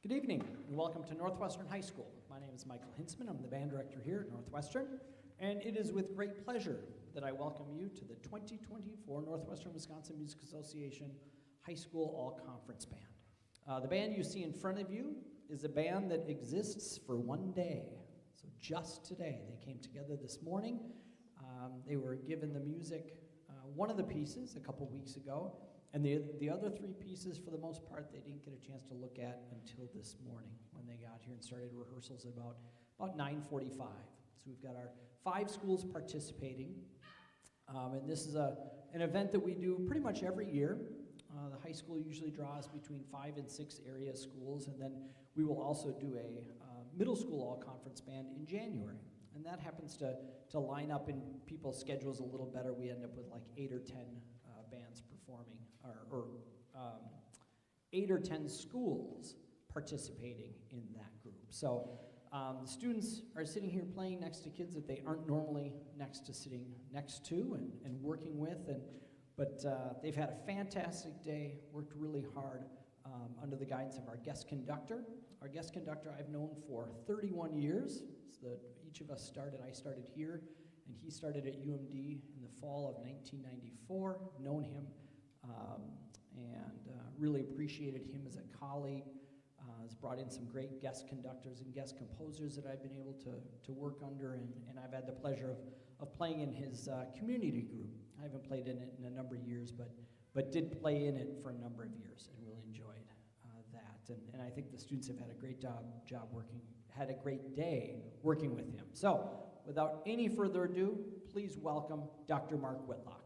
Good evening and welcome to Northwestern High School. My name is Michael Hintzman. I'm the band director here at Northwestern, and it is with great pleasure that I welcome you to the 2024 Northwestern Wisconsin Music Association High School All-Conference Band. The band you see in front of you is a band that exists for one day. So just today, they came together this morning. They were given the music, one of the pieces a couple weeks ago, and the other three pieces, for the most part, they didn't get a chance to look at until this morning when they got here and started rehearsals at about 9:45. So we've got our 5 schools participating, and this is an event that we do pretty much every year. The high school usually draws between 5 and 6 area schools, and then we will also do a middle school all-conference band in January. And that happens to line up in people's schedules a little better. We end up with like 8 or 10 bands performing, or 8 or 10 schools participating in that group. So the students are sitting here playing next to kids that they aren't normally sitting next to and working with, but they've had a fantastic day, worked really hard under the guidance of our guest conductor. Our guest conductor I've known for 31 years. So each of us started, I started here, and he started at UMD in the fall of 1994. Known him and really appreciated him as a colleague. Has brought in some great guest conductors and guest composers that I've been able to work under, and I've had the pleasure of playing in his community group. I haven't played in it in a number of years, but did play in it for a number of years and really enjoyed that. And I think the students have had a great job working, had a great day working with him. So without any further ado, please welcome Dr. Mark Whitlock.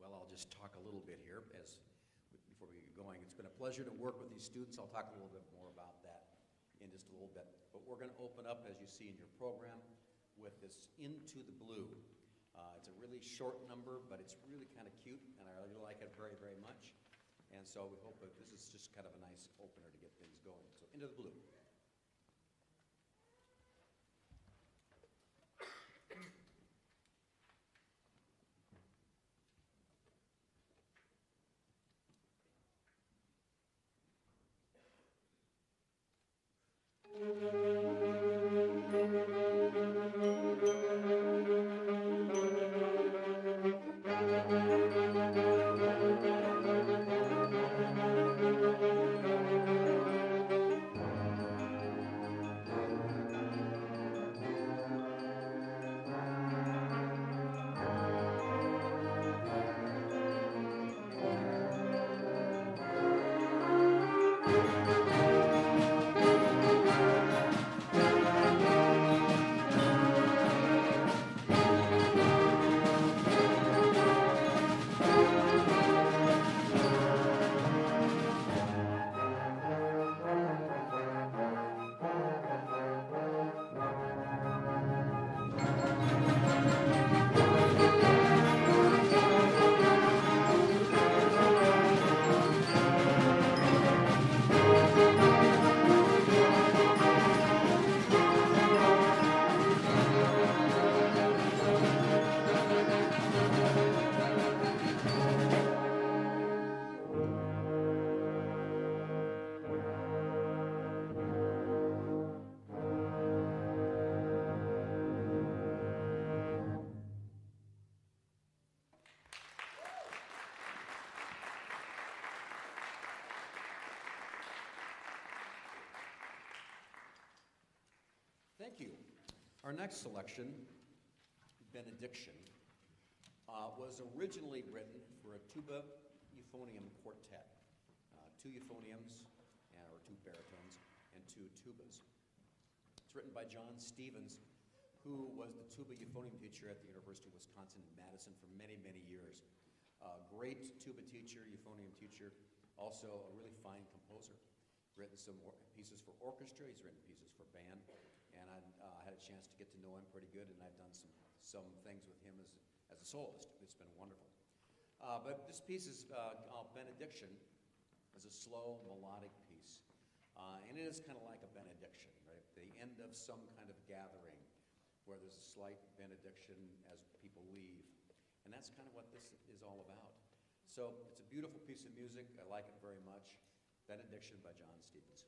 Well, I'll just talk a little bit here before we get going. It's been a pleasure to work with these students. I'll talk a little bit more about that in just a little bit. But we're going to open up, as you see in your program, with this Into the Blue. It's a really short number, but it's really kind of cute, and I really like it very, very much. And so we hope that this is just kind of a nice opener to get things going. So Into the Blue. Thank you. Our next selection, Benediction, was originally written for a tuba euphonium quartet, 2 euphoniums, or 2 baritones, and 2 tubas. It's written by John Stevens, who was the tuba euphonium teacher at the University of Wisconsin in Madison for many, many years. Great tuba teacher, euphonium teacher, also a really fine composer. Written some pieces for orchestra, he's written pieces for band, and I had a chance to get to know him pretty good, and I've done some things with him as a soloist. It's been wonderful. But this piece is Benediction, is a slow melodic piece. And it is kind of like a benediction, right? The end of some kind of gathering where there's a slight benediction as people leave. And that's kind of what this is all about. So it's a beautiful piece of music. I like it very much. Benediction by John Stevens.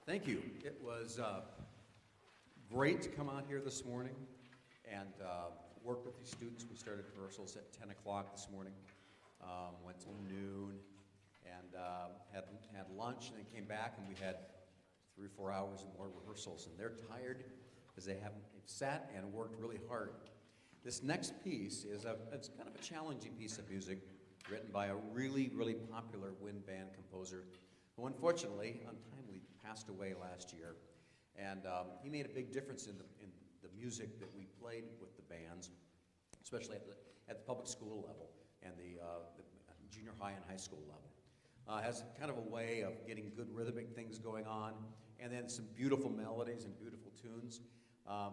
Thank you. It was great to come out here this morning and work with these students. We started rehearsals at 10 o'clock this morning, went till noon, and had lunch, and then came back, and we had 3 or 4 hours and more rehearsals. And they're tired because they've sat and worked really hard. This next piece is it's kind of a challenging piece of music written by a really, really popular wind band composer who unfortunately, untimely, passed away last year. And he made a big difference in the music that we played with the bands, especially at the public school level and the junior high and high school level. Has kind of a way of getting good rhythmic things going on, and then some beautiful melodies and beautiful tunes.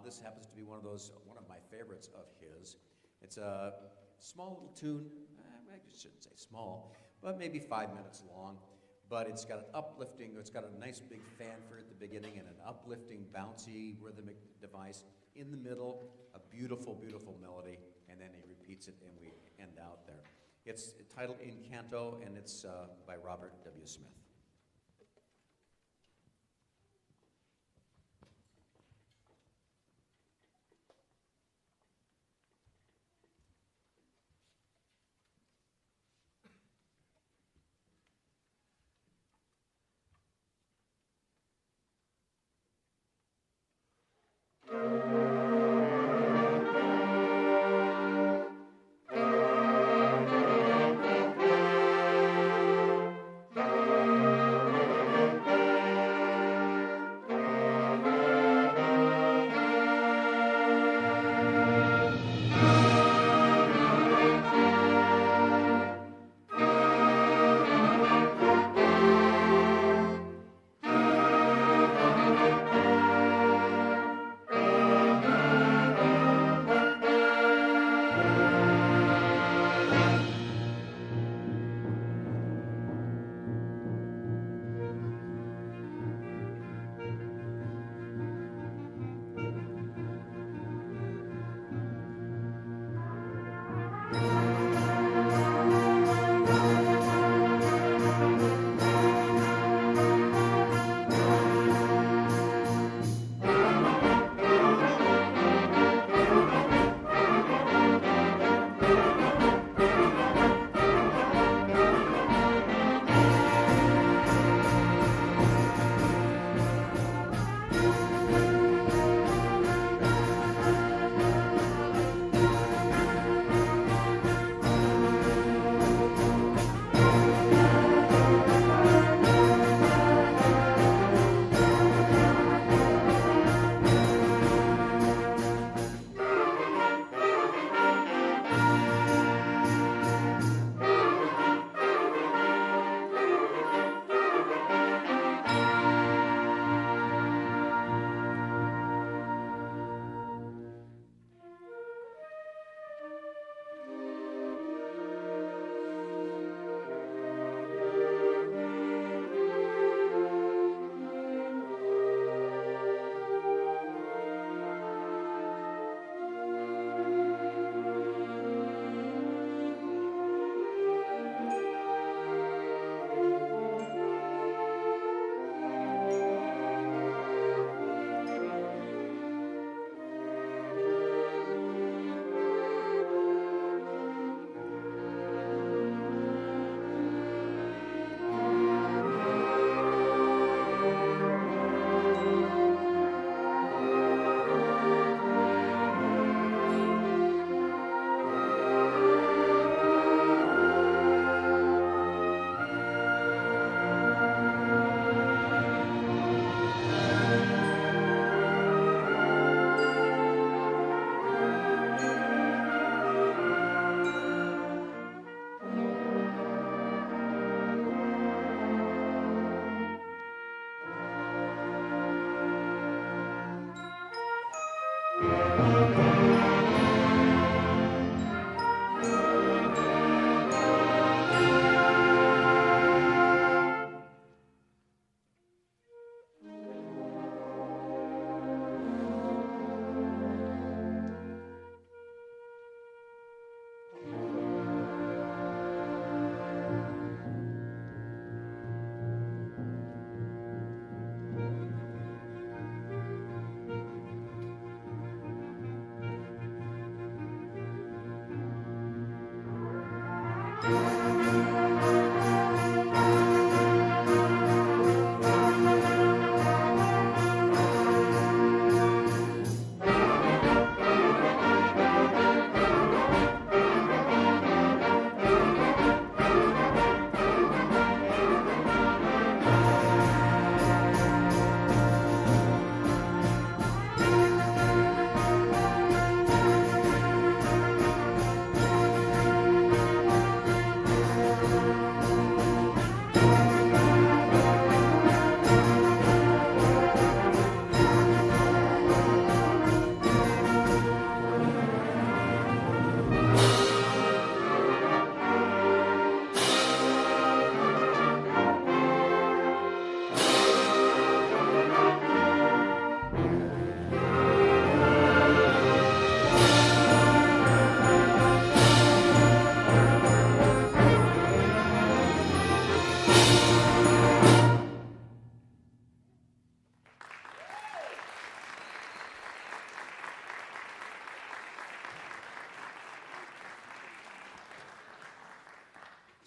This happens to be one of my favorites of his. It's a small little tune, I shouldn't say small, but maybe 5 minutes long, but it's got an uplifting, it's got a nice big fanfare at the beginning and an uplifting, bouncy, rhythmic device. In the middle, a beautiful, beautiful melody, and then he repeats it and we end out there. It's titled In Canto, and it's by Robert W. Smith.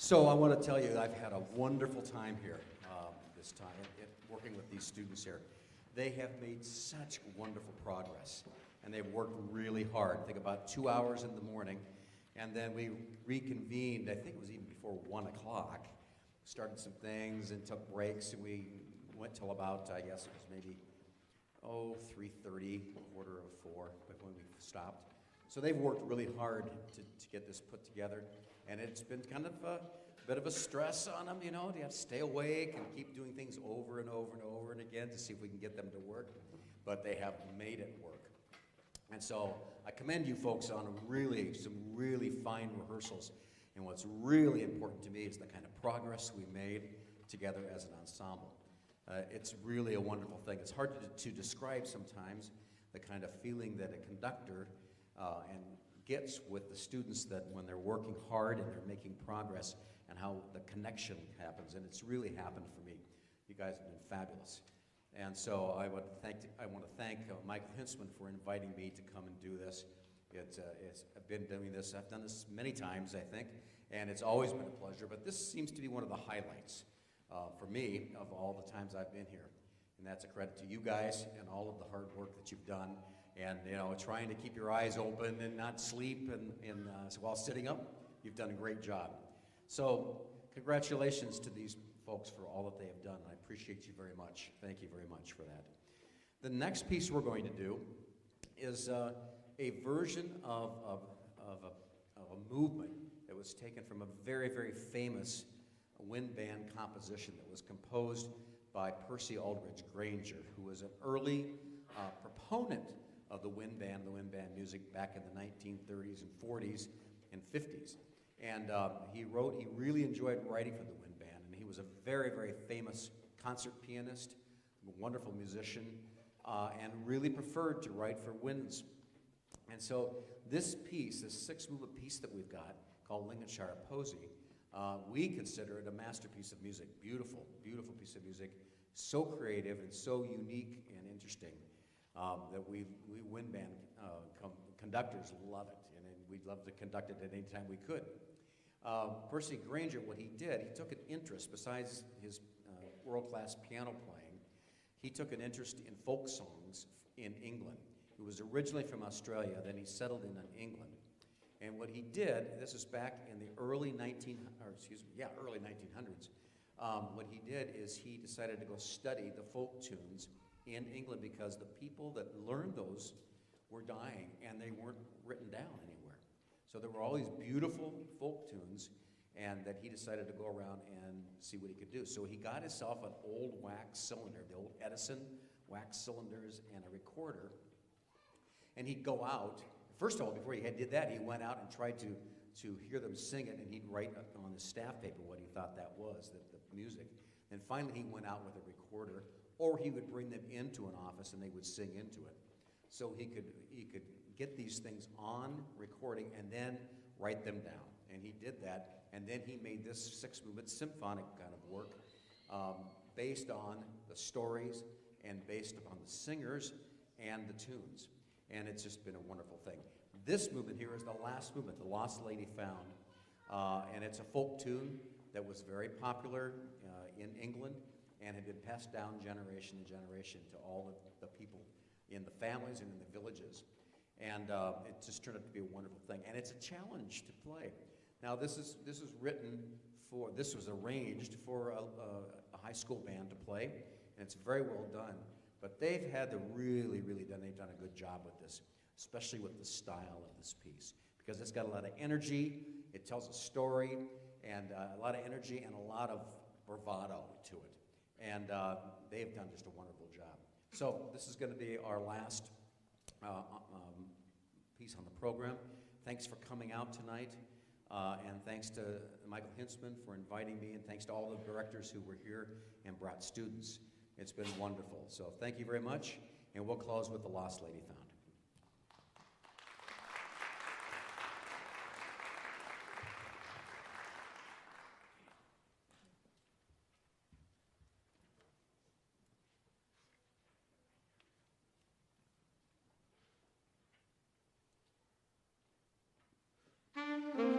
So I want to tell you, I've had a wonderful time here this time, working with these students here. They have made such wonderful progress, and they've worked really hard. I think about 2 hours in the morning, and then we reconvened, I think it was even before 1 o'clock, started some things and took breaks, and we went till about, I guess it was maybe, 3:30, quarter of 4, when we stopped. So they've worked really hard to get this put together, and it's been kind of a bit of a stress on them, you know. They have to stay awake and keep doing things over and over and over and again to see if we can get them to work, but they have made it work. And so I commend you folks on some really fine rehearsals, and what's really important to me is the kind of progress we made together as an ensemble. It's really a wonderful thing. It's hard to describe sometimes the kind of feeling that a conductor and gets with the students, that when they're working hard and they're making progress, and how the connection happens, and it's really happened for me. You guys have been fabulous. And so I want to thank Michael Hintzman for inviting me to come and do this. I've been doing this, I've done this many times, I think, and it's always been a pleasure, but this seems to be one of the highlights for me of all the times I've been here. And that's a credit to you guys and all of the hard work that you've done, and trying to keep your eyes open and not sleep and while sitting up. You've done a great job. So congratulations to these folks for all that they have done. I appreciate you very much. Thank you very much for that. The next piece we're going to do is a version of a movement that was taken from a very, very famous wind band composition that was composed by Percy Aldridge Granger, who was an early proponent of the wind band music back in the 1930s and 40s and 50s. And he really enjoyed writing for the wind band, and he was a very, very famous concert pianist, a wonderful musician, and really preferred to write for winds. And so this piece, this 6-movement piece that we've got, called Lincolnshire Posy, we consider it a masterpiece of music. Beautiful, beautiful piece of music, so creative and so unique and interesting that we wind band conductors love it, and we'd love to conduct it at any time we could. Percy Granger, what he did, he took an interest, besides his world-class piano playing, he took an interest in folk songs in England. He was originally from Australia, then he settled in England. And what he did, this is back in the early 1900s. What he did is he decided to go study the folk tunes in England, because the people that learned those were dying and they weren't written down anywhere. So there were all these beautiful folk tunes, and that he decided to go around and see what he could do. So he got himself an old wax cylinder, the old Edison wax cylinders, and a recorder, and he'd go out. First of all, before he did that, he went out and tried to hear them sing it, and he'd write on his staff paper what he thought that was, the music. Then finally he went out with a recorder, or he would bring them into an office and they would sing into it. So he could get these things on recording and then write them down. And he did that, and then he made this 6-movement symphonic kind of work based on the stories and based upon the singers and the tunes. And it's just been a wonderful thing. This movement here is the last movement, The Lost Lady Found. And it's a folk tune that was very popular in England and had been passed down generation to generation to all of the people in the families and in the villages. And it just turned out to be a wonderful thing. And it's a challenge to play. Now this was arranged for a high school band to play, and it's very well done. But they've had to they've done a good job with this, especially with the style of this piece, because it's got a lot of energy, it tells a story, and a lot of energy and a lot of bravado to it. And they've done just a wonderful job. So this is going to be our last piece on the program. Thanks for coming out tonight, and thanks to Michael Hintzman for inviting me, and thanks to all the directors who were here and brought students. It's been wonderful. So thank you very much, and we'll close with The Lost Lady Found. Thank you.